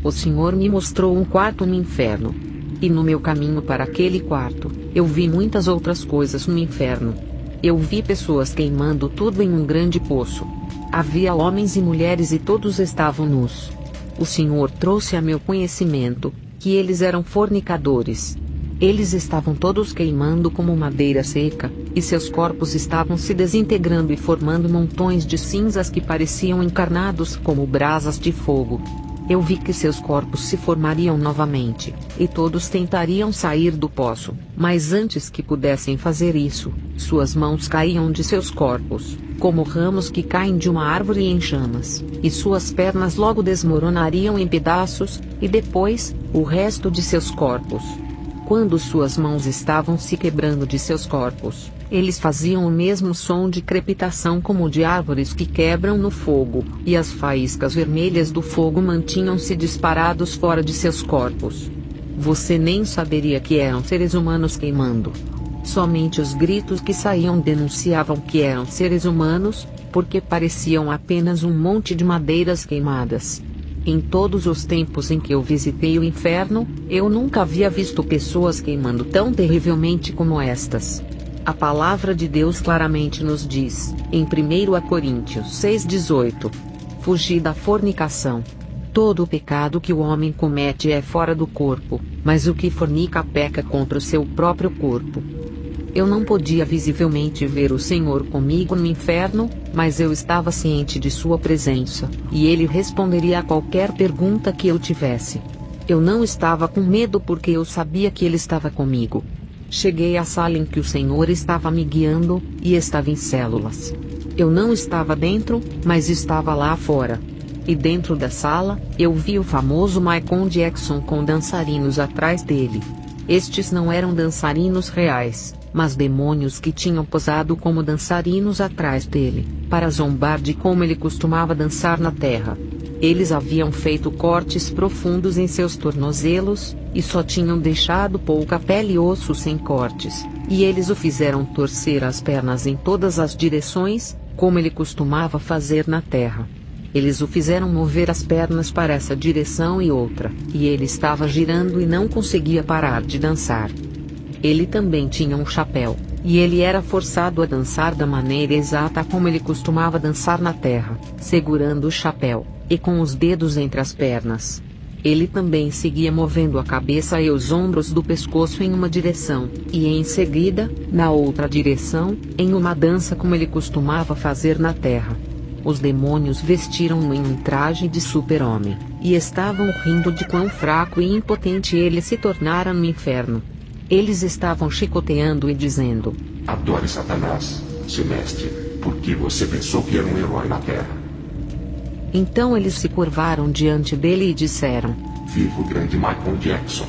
O Senhor me mostrou um quarto no inferno. E no meu caminho para aquele quarto, eu vi muitas outras coisas no inferno. Eu vi pessoas queimando tudo em um grande poço. Havia homens e mulheres e todos estavam nus. O Senhor trouxe a meu conhecimento que eles eram fornicadores. Eles estavam todos queimando como madeira seca, e seus corpos estavam se desintegrando e formando montões de cinzas que pareciam encarnados como brasas de fogo. Eu vi que seus corpos se formariam novamente, e todos tentariam sair do poço, mas antes que pudessem fazer isso, suas mãos caíam de seus corpos, como ramos que caem de uma árvore em chamas, e suas pernas logo desmoronariam em pedaços, e depois, o resto de seus corpos. Quando suas mãos estavam se quebrando de seus corpos, eles faziam o mesmo som de crepitação como de árvores que quebram no fogo, e as faíscas vermelhas do fogo mantinham-se disparados fora de seus corpos. Você nem saberia que eram seres humanos queimando. Somente os gritos que saíam denunciavam que eram seres humanos, porque pareciam apenas um monte de madeiras queimadas. Em todos os tempos em que eu visitei o inferno, eu nunca havia visto pessoas queimando tão terrivelmente como estas. A palavra de Deus claramente nos diz, em 1 Coríntios 6,18: Fugi da fornicação. Todo o pecado que o homem comete é fora do corpo, mas o que fornica peca contra o seu próprio corpo. Eu não podia visivelmente ver o Senhor comigo no inferno, mas eu estava ciente de sua presença, e ele responderia a qualquer pergunta que eu tivesse. Eu não estava com medo porque eu sabia que ele estava comigo. Cheguei à sala em que o Senhor estava me guiando, e estava em células. Eu não estava dentro, mas estava lá fora. E dentro da sala, eu vi o famoso Michael Jackson com dançarinos atrás dele. Estes não eram dançarinos reais, mas demônios que tinham posado como dançarinos atrás dele, para zombar de como ele costumava dançar na terra. Eles haviam feito cortes profundos em seus tornozelos, e só tinham deixado pouca pele e osso sem cortes, e eles o fizeram torcer as pernas em todas as direções, como ele costumava fazer na terra. Eles o fizeram mover as pernas para essa direção e outra, e ele estava girando e não conseguia parar de dançar. Ele também tinha um chapéu, e ele era forçado a dançar da maneira exata como ele costumava dançar na terra, segurando o chapéu, e com os dedos entre as pernas. Ele também seguia movendo a cabeça e os ombros do pescoço em uma direção, e em seguida, na outra direção, em uma dança como ele costumava fazer na terra. Os demônios vestiram-no em um traje de super-homem, e estavam rindo de quão fraco e impotente ele se tornara no inferno. Eles estavam chicoteando e dizendo: Adore Satanás, seu mestre, porque você pensou que era um herói na terra. Então eles se curvaram diante dele e disseram: Viva o grande Michael Jackson.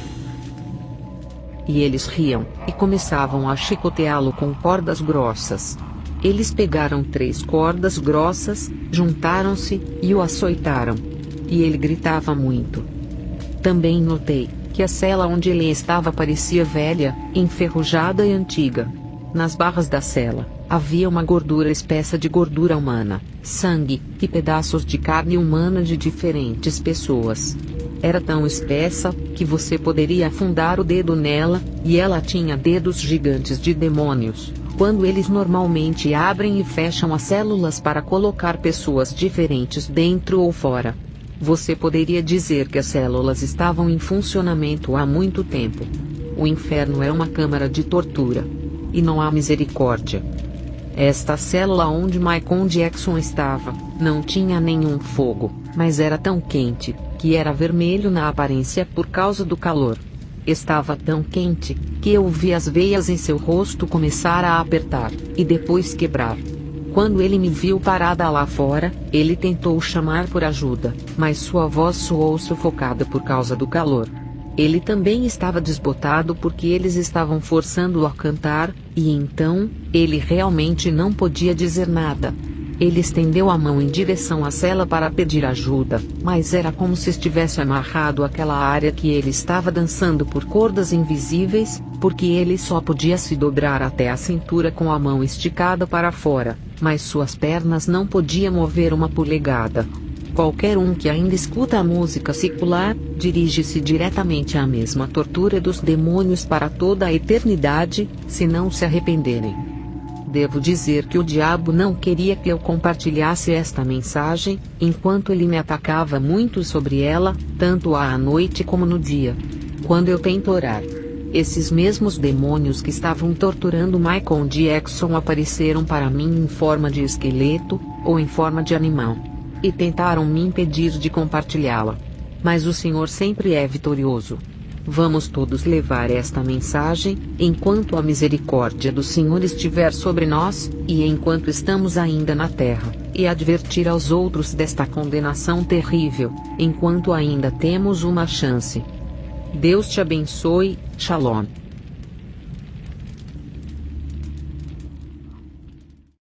E eles riam, e começavam a chicoteá-lo com cordas grossas. Eles pegaram 3 cordas grossas, juntaram-se, e o açoitaram. E ele gritava muito. Também notei que a cela onde ele estava parecia velha, enferrujada e antiga. Nas barras da cela, havia uma gordura espessa de gordura humana, sangue, e pedaços de carne humana de diferentes pessoas. Era tão espessa, que você poderia afundar o dedo nela, e ela tinha dedos gigantes de demônios, quando eles normalmente abrem e fecham as células para colocar pessoas diferentes dentro ou fora. Você poderia dizer que as células estavam em funcionamento há muito tempo. O inferno é uma câmara de tortura. E não há misericórdia. Esta célula onde Michael Jackson estava, não tinha nenhum fogo, mas era tão quente, que era vermelho na aparência por causa do calor. Estava tão quente, que eu vi as veias em seu rosto começar a apertar, e depois quebrar. Quando ele me viu parada lá fora, ele tentou chamar por ajuda, mas sua voz soou sufocada por causa do calor. Ele também estava desbotado porque eles estavam forçando-o a cantar, e então, ele realmente não podia dizer nada. Ele estendeu a mão em direção à cela para pedir ajuda, mas era como se estivesse amarrado àquela área que ele estava dançando por cordas invisíveis, porque ele só podia se dobrar até a cintura com a mão esticada para fora, mas suas pernas não podiam mover uma polegada. Qualquer um que ainda escuta a música secular, dirige-se diretamente à mesma tortura dos demônios para toda a eternidade, se não se arrependerem. Devo dizer que o diabo não queria que eu compartilhasse esta mensagem, enquanto ele me atacava muito sobre ela, tanto à noite como no dia. Quando eu tento orar, esses mesmos demônios que estavam torturando Michael Jackson apareceram para mim em forma de esqueleto, ou em forma de animal, e tentaram me impedir de compartilhá-la. Mas o Senhor sempre é vitorioso. Vamos todos levar esta mensagem, enquanto a misericórdia do Senhor estiver sobre nós, e enquanto estamos ainda na terra, e advertir aos outros desta condenação terrível, enquanto ainda temos uma chance. Deus te abençoe, Shalom.